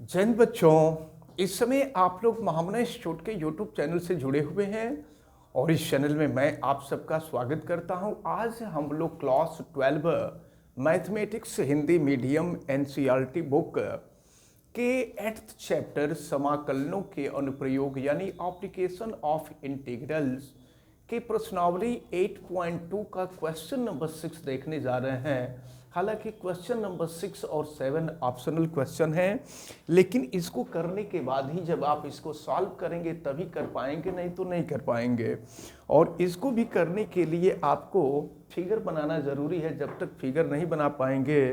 जैन बच्चों, इस समय आप लोग महामना इंस्टीट्यूट के यूट्यूब चैनल से जुड़े हुए हैं और इस चैनल में मैं आप सबका स्वागत करता हूं। आज हम लोग class 12 mathematics Hindi medium NCERT book के 8th चैप्टर समाकलनों के अनुप्रयोग यानी एप्लीकेशन ऑफ इंटीग्रल्स के प्रश्नावली 8.2 का क्वेश्चन नंबर 6 देखने जा रहे हैं। हालांकि क्वेश्चन नंबर 6 और 7 ऑप्शनल क्वेश्चन हैं, लेकिन इसको करने के बाद ही जब आप इसको सॉल्व करेंगे तभी कर पाएंगे, नहीं तो नहीं कर पाएंगे। और इसको भी करने के लिए आपको फिगर बनाना ज़रूरी है। जब तक फिगर नहीं बना पाएंगे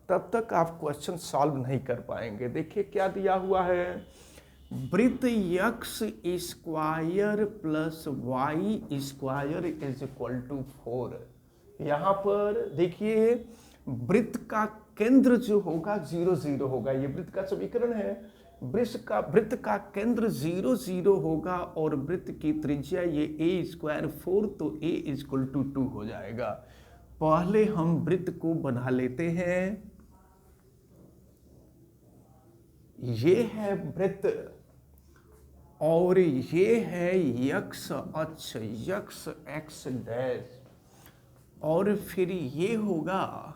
तब तक आप क्वेश्चन सॉल्व नहीं कर पाएंगे। देखिए क्या दिया हुआ है, वृत्त x square plus Y square is equal to 4। यहाँ पर देखिए वृत्त का केंद्र जो होगा 0 0 होगा। ये वृत्त का समीकरण है। वृत्त का केंद्र 0 0 होगा और वृत्त की त्रिज्या ये a स्क्वायर 4, तो a इक्वल टू 2 हो जाएगा। पहले हम वृत्त को बना लेते हैं। ये है वृत्त और ये है यक्स अक्ष, यक्स एक्स डैश, और फिर ये होगा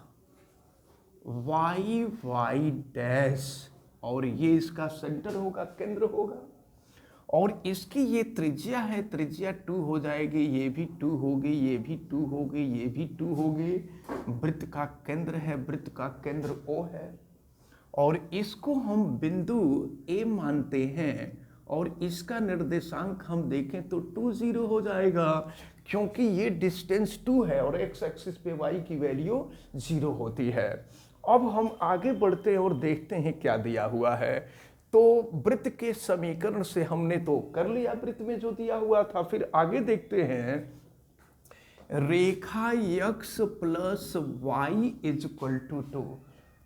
वाई वाई डैश, और ये इसका सेंटर होगा, केंद्र होगा। और इसकी ये त्रिज्या है, त्रिज्या 2 हो जाएगी। ये भी 2 होगी, ये भी 2 होगी, ये भी 2 होगी। वृत्त का केंद्र है, वृत्त का केंद्र O है और इसको हम बिंदु A मानते हैं और इसका निर्देशांक हम देखें तो 2 0 हो जाएगा, क्योंकि ये डिस्टेंस 2 है और x एक्सिस पे y की वैल्यू 0 होती है। अब हम आगे बढ़ते हैं और देखते हैं क्या दिया हुआ है। तो वृत्त के समीकरण से हमने तो कर लिया वृत्त में जो दिया हुआ था। फिर आगे देखते हैं, रेखा x plus Y is equal to 2।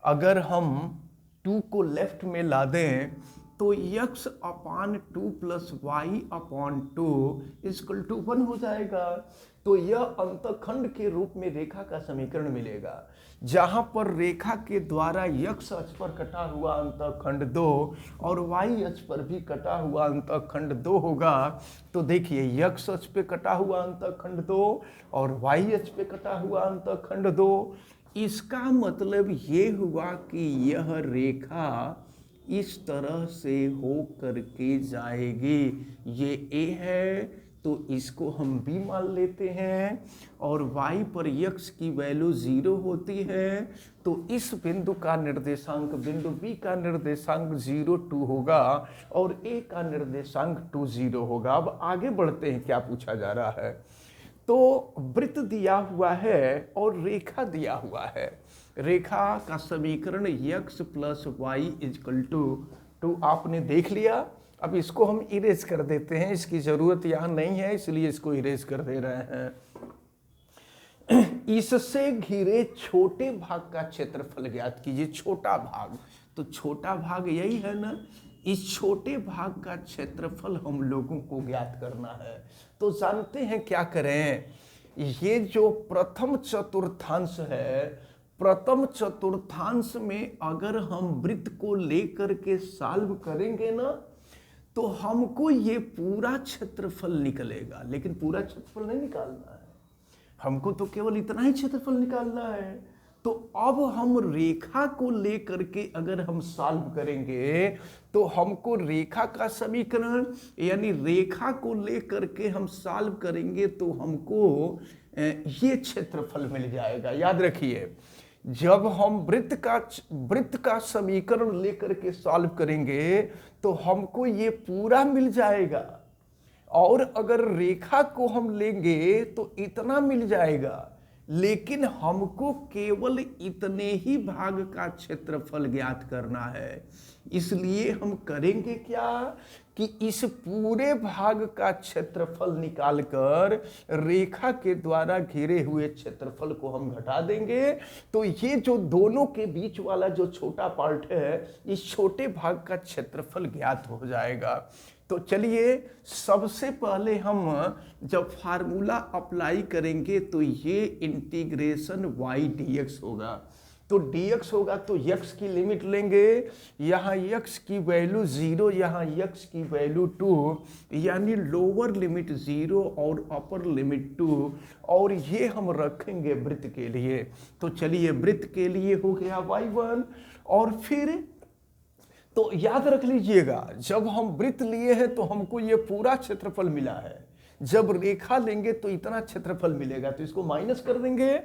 अगर हम 2 को लेफ्ट में ला दें तो x upon 2 plus Y upon 2 equal to 1 हो जाएगा। तो यह अंतखंड के रूप में रेखा का समीकरण मिलेगा, जहां पर रेखा के द्वारा x अक्ष पर कटा हुआ अंतखंड 2 और y अक्ष पर भी कटा हुआ अंतखंड 2 होगा। तो देखिए x अक्ष पे कटा हुआ अंतखंड 2 और y अक्ष पे कटा हुआ अंतखंड 2। इसका मतलब ये हुआ कि यह रेखा इस तरह से हो करके जाएगी। ये A है तो इसको हम B मान लेते हैं और y पर x की वैल्यू 0 होती है, तो इस बिंदु का निर्देशांक, बिंदु B का निर्देशांक 0 2 होगा और A का निर्देशांक 2 0 होगा। अब आगे बढ़ते हैं, क्या पूछा जा रहा है। तो वृत्त दिया हुआ है और रेखा दिया हुआ है। रेखा का समीकरण x plus Y equal to 2 आपने देख लिया। अब इसको हम इरेज कर देते हैं, इसकी जरूरत यहाँ नहीं है इसलिए इसको इरेज कर दे रहे हैं। इससे घिरे छोटे भाग का क्षेत्रफल ज्ञात कीजिए। छोटा भाग, तो छोटा भाग यही है ना। इस छोटे भाग का क्षेत्रफल हम लोगों को ज्ञात करना है। तो जानते हैं क्या करें, ये जो प्रथम चतुर्थांश है, प्रथम चतुर्थांश में अगर हम वृत्त को लेकर के सॉल्व करेंगे ना तो हमको ये पूरा क्षेत्रफल निकलेगा, लेकिन पूरा क्षेत्रफल नहीं निकालना है हमको, तो केवल इतना ही क्षेत्रफल निकालना है। तो अब हम रेखा को लेकर के अगर हम सॉल्व करेंगे तो हमको रेखा का समीकरण यानी रेखा को लेकर के हम सॉल्व करेंगे तो हमको ये क्षेत्रफल मिल जाएगा। याद रखिए, जब हम वृत्त का समीकरण लेकर के सॉल्व करेंगे तो हमको ये पूरा मिल जाएगा, और अगर रेखा को हम लेंगे तो इतना मिल जाएगा, लेकिन हमको केवल इतने ही भाग का क्षेत्रफल ज्ञात करना है। इसलिए हम करेंगे क्या कि इस पूरे भाग का क्षेत्रफल निकालकर रेखा के द्वारा घिरे हुए क्षेत्रफल को हम घटा देंगे। तो ये जो दोनों के बीच वाला जो छोटा पार्ट है, इस छोटे भाग का क्षेत्रफल ज्ञात हो जाएगा। तो चलिए सबसे पहले हम जब फार्मूला अप्लाई करेंगे तो ये इंटीग्रेशन y dx होगा। तो dx होगा तो x की लिमिट लेंगे, यहाँ x की वैल्यू 0, यहाँ x की वैल्यू 2, यानी लोअर लिमिट 0 और अपर लिमिट 2, और ये हम रखेंगे वृत्त के लिए। तो चलिए वृत्त के लिए हो गया y1, और फिर तो याद रख लीजिएगा जब हम वृत्त लिए हैं तो हमको ये पूरा क्षेत्रफल मिला है, जब रेखा लेंगे तो इतना क्षेत्रफल मिलेगा, तो इसको माइनस कर देंगे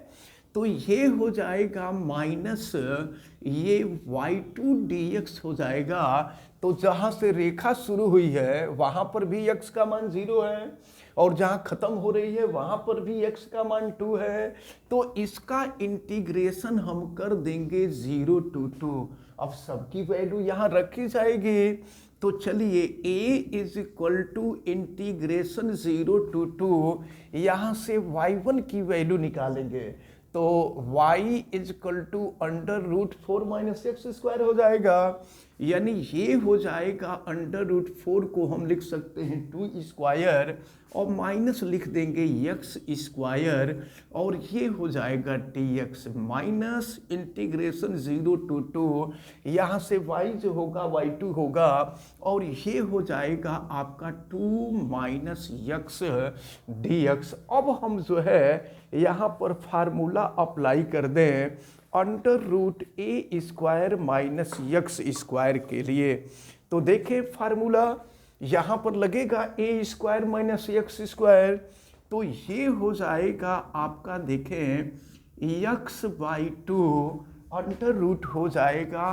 तो ये हो जाएगा माइनस ये y2 dx हो जाएगा। तो जहां से रेखा शुरू हुई है वहां पर भी x का मान 0 है, और जहां खत्म हो रही है वहां पर भी x का मान 2 है, तो इसका इंटीग्रेशन हम कर देंगे 0 to 2। अब सबकी वैल्यू यहां रखी जाएगी, तो चलिए a is equal to integration 0 to 2, यहां से y1 की वैल्यू निकालेंगे, तो y is equal to under root 4 minus X square हो जाएगा, यानी ये हो जाएगा अंडर रूट 4 को हम लिख सकते हैं 2 स्क्वायर, और माइनस लिख देंगे x स्क्वायर, और ये हो जाएगा dx माइनस इंटीग्रेशन 0 to 2, यहाँ से y जो होगा y2 होगा, और ये हो जाएगा आपका 2 माइनस x dx। अब हम जो है यहाँ पर फार्मूला अप्लाई कर दें अंडर रूट ए स्क्वायर माइनस एक्स स्क्वायर के लिए, तो देखें फार्मूला यहाँ पर लगेगा ए स्क्वायर माइनस एक्स स्क्वायर, तो ये हो जाएगा आपका देखें एक्स बाई 2 अंडर रूट हो जाएगा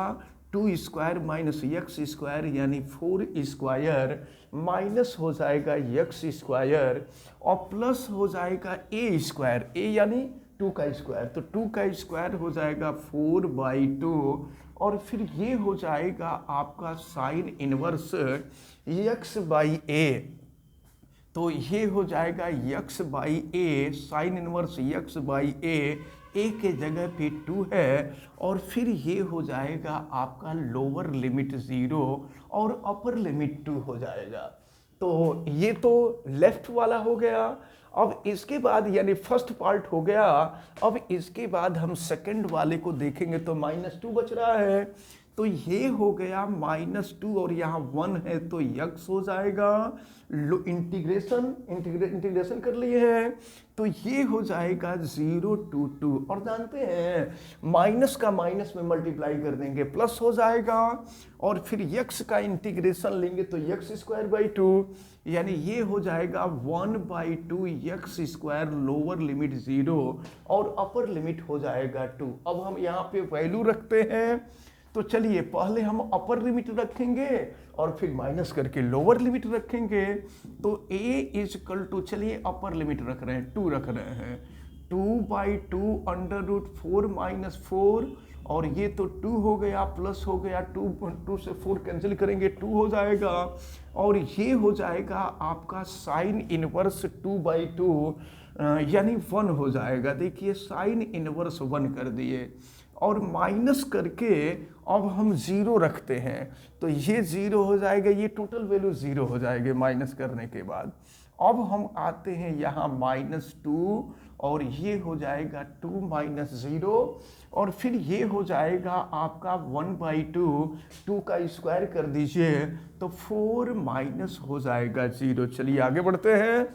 2 स्क्वायर माइनस एक्स स्क्वायर यानी 4 स्क्वायर, माइनस हो जाएगा एक्स स्क्वायर, और प्लस हो जाएगा ए स्क्वायर, ए यानी 2 का स्क्वायर, तो 2 का स्क्वायर हो जाएगा 4 बाई 2, और फिर ये हो जाएगा आपका sine inverse x by a, तो ये हो जाएगा x by a, sine inverse x by a के जगह पे 2 है, और फिर ये हो जाएगा आपका लोअर लिमिट 0 और अपर लिमिट 2 हो जाएगा। तो ये तो लेफ्ट वाला हो गया। अब इसके बाद यानी फर्स्ट पार्ट हो गया, अब इसके बाद हम सेकंड वाले को देखेंगे तो -2 बच रहा है, तो ये हो गया -2 और यहाँ 1 है तो x हो जाएगा, इंटीग्रेशन कर लिए हैं तो ये हो जाएगा 0 to 2, और जानते हैं माइनस का माइनस में मल्टीप्लाई कर देंगे प्लस हो जाएगा, और फिर x का इंटीग्रेशन लेंगे तो x स्क्वायर बाई 2, यानी ये हो जाएगा 1 by 2 x square, lower limit 0 और अपर लिमिट हो जाएगा 2। अब हम यहाँ पे वैल्यू रखते हैं, तो चलिए पहले हम अपर लिमिट रखेंगे और फिर माइनस करके लोअर लिमिट रखेंगे, तो a इज इक्वल टू, चलिए अपर लिमिट रख रहे हैं 2 रख रहे हैं, 2 बाई 2 अंडर रूट 4 माइनस 4, और ये तो 2 हो गया प्लस हो गया 2 से 4 कैंसिल करेंगे 2 हो जाएगा, और ये हो जाएगा आपका साइन इनवर्स 2 बाई 2 यानी 1 हो जाएगा। देखिए साइन इनवर्स 1 कर दिए, और माइनस करके अब हम 0 रखते हैं तो ये 0 हो जाएगा, ये टोटल वैल्यू 0 हो जाएगी माइनस करने के बाद। अब हम आते हैं यहाँ -2 और ये हो जाएगा 2 माइनस 0, और फिर ये हो जाएगा आपका 1 बाई 2 का स्क्वायर कर दीजिए तो 4 माइनस हो जाएगा 0। चलिए आगे बढ़ते हैं,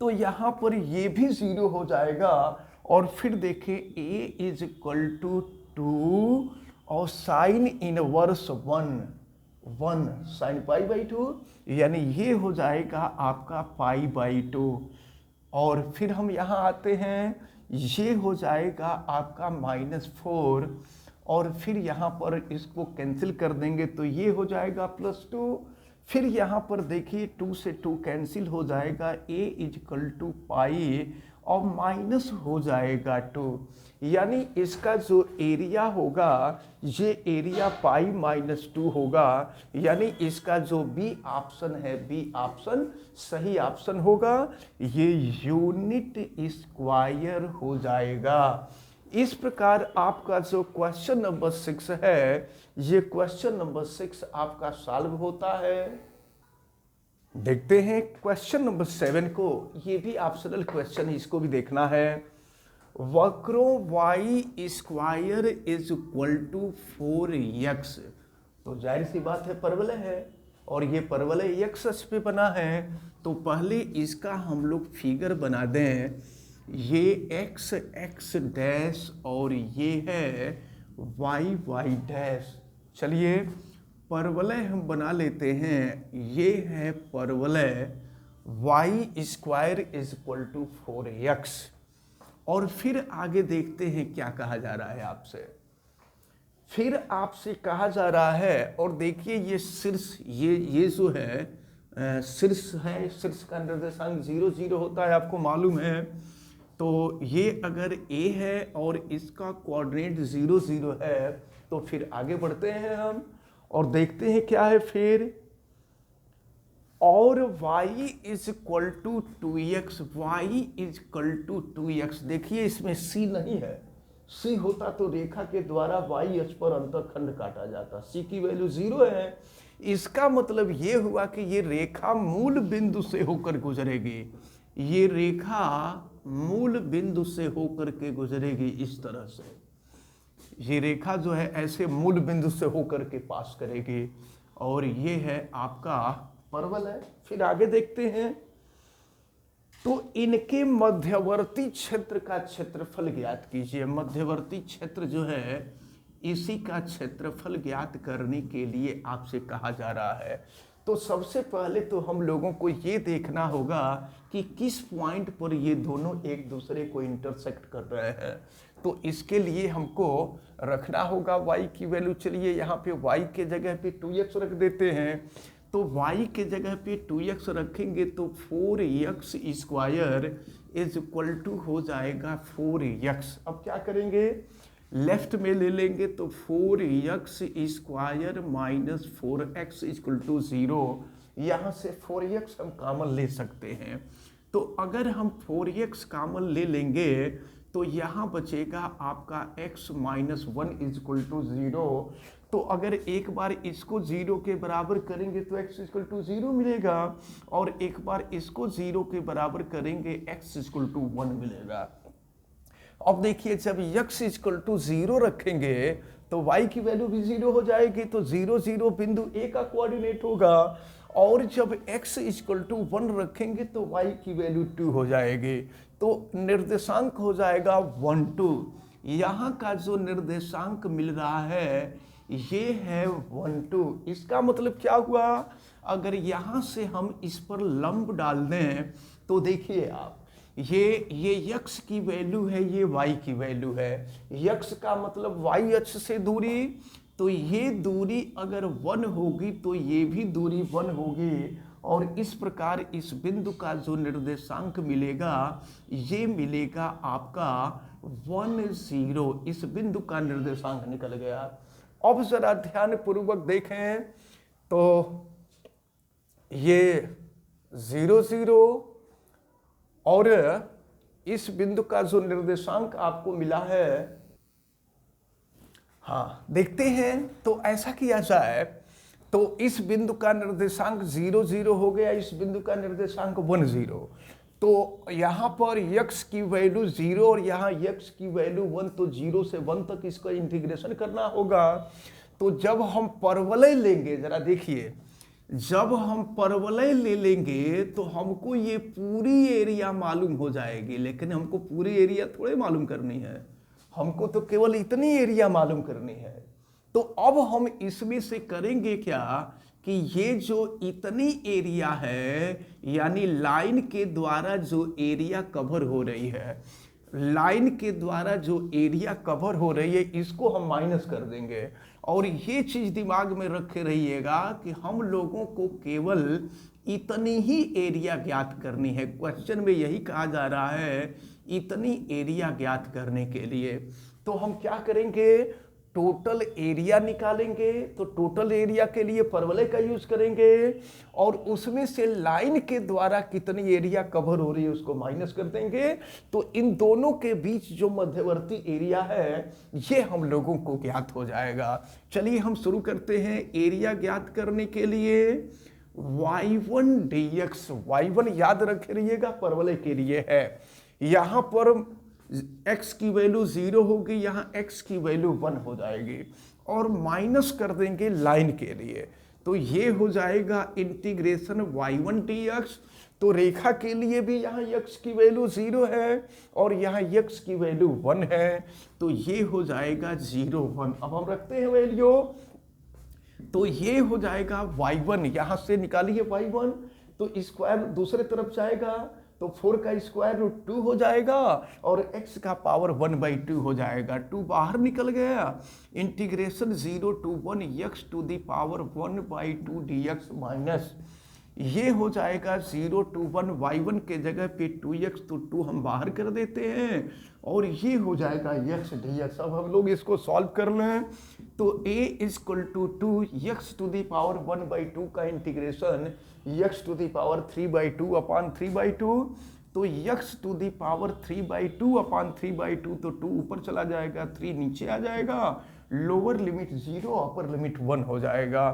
तो यहाँ पर ये भी 0 हो जाएगा, और फिर देखिए a इज इक्वल टू 2 और sine inverse 1 sine pi by 2, यानी ये हो जाएगा आपका पाई बाई 2, और फिर हम यहाँ आते हैं, ये हो जाएगा आपका -4, और फिर यहाँ पर इसको कैंसिल कर देंगे तो ये हो जाएगा +2, फिर यहाँ पर देखिए 2 से 2 कैंसिल हो जाएगा, a इज इक्वल टू पाई और माइनस हो जाएगा 2, यानी इसका जो एरिया होगा ये एरिया पाई -2 होगा, यानी इसका जो बी ऑप्शन है, बी ऑप्शन सही ऑप्शन होगा, ये यूनिट स्क्वायर हो जाएगा। इस प्रकार आपका जो क्वेश्चन नंबर 6 है, ये क्वेश्चन नंबर 6 आपका सॉल्व होता है। देखते हैं क्वेश्चन नंबर 7 को, ये भी ऑप्शनल क्वेश्चन है, इसको भी देखना है। वक्रों y square is equal to 4x, तो जाहिर सी बात है परवलय है, और ये परवलय x अक्ष पे बना है। तो पहले इसका हम लोग फिगर बना दें, ये x x डैश और ये है y y डैश। चलिए परवलय हम बना लेते हैं, ये है परवलय y square is equal to 4x। और फिर आगे देखते हैं क्या कहा जा रहा है आपसे। फिर आपसे कहा जा रहा है, और देखिए ये शीर्ष, ये जो है शीर्ष है, शीर्ष का निर्देशांक 0 0 होता है, आपको मालूम है। तो ये अगर a है और इसका कोऑर्डिनेट 0 0 है, तो फिर आगे बढ़ते हैं हम और देखते हैं क्या है फिर। और y is equal to 2x, y is equal to 2x। देखिए इसमें c नहीं है, c होता तो रेखा के द्वारा y अक्ष पर अंतरखंड काटा जाता, c की वैल्यू 0 है। इसका मतलब ये हुआ कि ये रेखा मूल बिंदु से होकर गुजरेगी, ये रेखा मूल बिंदु से होकर के गुजरेगी इस तरह से। ये रेखा जो है ऐसे मूल बिंदु से होकर के पास करेगी, और ये है आपका परवल है। फिर आगे देखते हैं, तो इनके मध्यवर्ती क्षेत्र का क्षेत्रफल ज्ञात कीजिए। मध्यवर्ती क्षेत्र जो है इसी का क्षेत्रफल ज्ञात करने के लिए आपसे कहा जा रहा है। तो सबसे पहले तो हम लोगों को ये देखना होगा कि किस पॉइंट पर ये दोनों एक दूसरे को इंटरसेक्ट कर रहे हैं। तो इसके लिए हमको रखना होगा y की वैल्यू। चलिए यहाँ पे y के जगह पे 2x रख देते हैं। तो y के जगह पे 2x रखेंगे तो 4x square is equal to हो जाएगा 4x। अब क्या करेंगे, लेफ्ट में ले लेंगे तो 4x square minus 4x equal to 0। यहाँ से 4x हम कॉमन ले सकते हैं। तो अगर हम 4x कॉमन ले लेंगे तो यहाँ बचेगा आपका x माइनस 1 इक्वल टू 0। तो अगर एक बार इसको 0 के बराबर करेंगे तो x इक्वल टू 0 मिलेगा, और एक बार इसको 0 के बराबर करेंगे x इक्वल टू 1 मिलेगा। अब देखिए जब x इक्वल टू 0 रखेंगे तो y की वैल्यू भी 0 हो जाएगी, तो 0 0 बिंदु a का कोऑर्डिनेट होगा, और जब x इक्वल टू 1 रखेंगे तो y की वैल्यू 2 हो जाएगी। तो निर्देशांक हो जाएगा 1 2। यहाँ का जो निर्देशांक मिल रहा है ये है 1 2। इसका मतलब क्या हुआ, अगर यहाँ से हम इस पर लंब डाल दें तो देखिए आप, ये x की वैल्यू है, ये y की वैल्यू है। x का मतलब y अक्ष से दूरी, तो ये दूरी अगर 1 होगी तो ये भी दूरी 1 होगी, और इस प्रकार इस बिंदु का जो निर्देशांक मिलेगा ये मिलेगा आपका 1 0। इस बिंदु का निर्देशांक निकल गया। अब जरा ध्यान पूर्वक देखें तो ये 0 0 और इस बिंदु का जो निर्देशांक आपको मिला है, हाँ देखते हैं। तो ऐसा किया जाए तो इस बिंदु का निर्देशांक 0 0 हो गया, इस बिंदु का निर्देशांक 1 0। तो यहाँ पर x की वैल्यू 0 और यहाँ x की वैल्यू 1, तो 0 से 1 तक इसका इंटीग्रेशन करना होगा। तो जब हम परवलय लेंगे, जरा देखिए, जब हम परवलय ले लेंगे तो हमको ये पूरी एरिया मालूम हो जाएगी, लेकिन हमको पूरी एरिया थोड़े मालूम करनी है, हमको तो केवल इतनी एरिया मालूम करनी है। तो अब हम इसमें से करेंगे क्या कि ये जो इतनी एरिया है, यानी लाइन के द्वारा जो एरिया कवर हो रही है, लाइन के द्वारा जो एरिया कवर हो रही है, इसको हम माइनस कर देंगे। और ये चीज दिमाग में रखे रहिएगा कि हम लोगों को केवल इतनी ही एरिया ज्ञात करनी है। क्वेश्चन में यही कहा जा रहा है, इतनी एरिया ज्ञात करने के लिए। तो हम क्या करेंगे, टोटल एरिया निकालेंगे। तो टोटल एरिया के लिए परवलय का यूज करेंगे, और उसमें से लाइन के द्वारा कितनी एरिया कवर हो रही है उसको माइनस कर देंगे। तो इन दोनों के बीच जो मध्यवर्ती एरिया है ये हम लोगों को ज्ञात हो जाएगा। चलिए हम शुरू करते हैं। एरिया ज्ञात करने के लिए y1 dx, y1 याद रख रहिएगा परवलय के लिए है। यहाँ पर x की वैल्यू 0 होगी, यहाँ x की वैल्यू 1 हो जाएगी, और माइनस कर देंगे लाइन के लिए, तो ये हो जाएगा इंटीग्रेशन y1 dx। तो रेखा के लिए भी यहाँ x की वैल्यू 0 है और यहाँ x की वैल्यू 1 है, तो ये हो जाएगा 0 1। अब हम रखते हैं वैल्यू, तो ये हो जाएगा y1, यहाँ से निकालिए y1, तो स्क्वायर दूसरे तरफ जाएगा, तो 4 का स्क्वायर रूट 2 हो जाएगा और x का पावर 1/2 हो जाएगा, 2 बाहर निकल गया। Integration 0 to 1 x to the power 1/2 dx minus, ये हो जाएगा 0 to 1 y1 के जगह पे 2x, तो 2 हम बाहर कर देते हैं और ये हो जाएगा x dx। अब हम लोग इसको सॉल्व कर लें, तो a equal to 2x to the power 1/2 का integration x to the power 3/2 upon 3/2, तो x to the power 3/2 upon 3/2, तो 2 ऊपर चला जाएगा, 3 नीचे आ जाएगा, लोअर लिमिट 0 अपर लिमिट 1 हो जाएगा,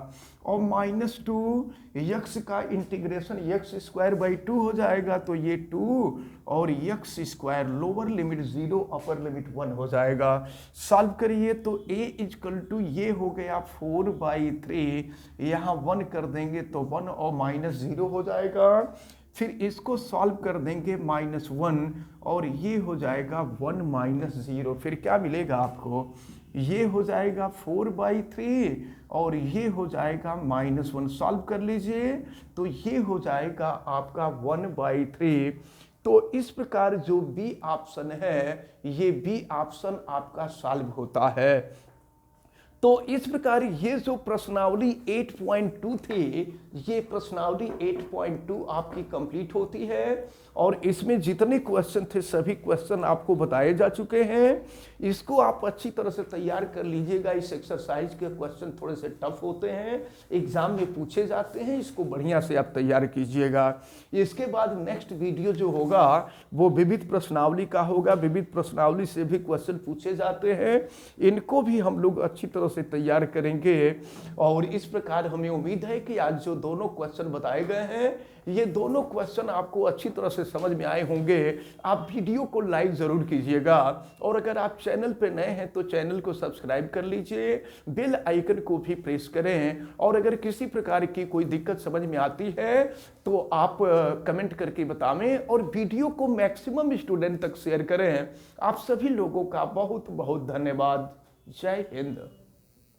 और -2 x का इंटीग्रेशन x स्क्वायर बाई 2 हो जाएगा, तो ये 2 और x square lower limit 0 upper limit 1 हो जाएगा। सॉल्व करिए तो a इक्वल टू ये हो गया 4/3, यहाँ 1 कर देंगे तो 1 और -0 हो जाएगा, फिर इसको सॉल्व कर देंगे -1 और ये हो जाएगा 1 - 0, फिर क्या मिलेगा आपको, ये हो जाएगा 4/3 और ये हो जाएगा -1। सॉल्व कर लीजिए तो ये हो जाएगा आपका 1/3। तो इस प्रकार जो बी ऑप्शन है, ये बी ऑप्शन आपका सॉल्व होता है। तो इस प्रकार ये जो प्रश्नावली 8.2 थी, ये प्रश्नावली 8.2 आपकी कंप्लीट होती है और इसमें जितने क्वेश्चन थे सभी क्वेश्चन आपको बताए जा चुके हैं। इसको आप अच्छी तरह से तैयार कर लीजिएगा। इस एक्सरसाइज के क्वेश्चन थोड़े से टफ होते हैं, एग्जाम में पूछे जाते हैं, इसको बढ़िया से आप तैयार कीजिएगा। इसके बाद नेक्स्ट वीडियो जो होगा वो विविध प्रश्नावली का होगा। विविध प्रश्नावली से भी क्वेश्चन पूछे जाते हैं, इनको भी हम लोग अच्छी तरह से तैयार करेंगे। और इस प्रकार हमें उम्मीद है कि आज जो दोनों क्वेश्चन बताए गए हैं, ये दोनों क्वेश्चन आपको अच्छी तरह से समझ में आए होंगे। आप वीडियो को लाइक जरूर कीजिएगा और अगर आप चैनल पे नए हैं तो चैनल को सब्सक्राइब कर लीजिए, बेल आइकन को भी प्रेस करें। और अगर किसी प्रकार की कोई दिक्कत समझ में आती है तो आप कमेंट करके बताएं और वीडियो को मैक्सिमम स्टूडेंट तक शेयर करें। आप सभी लोगों का बहुत बहुत धन्यवाद। जय हिंद।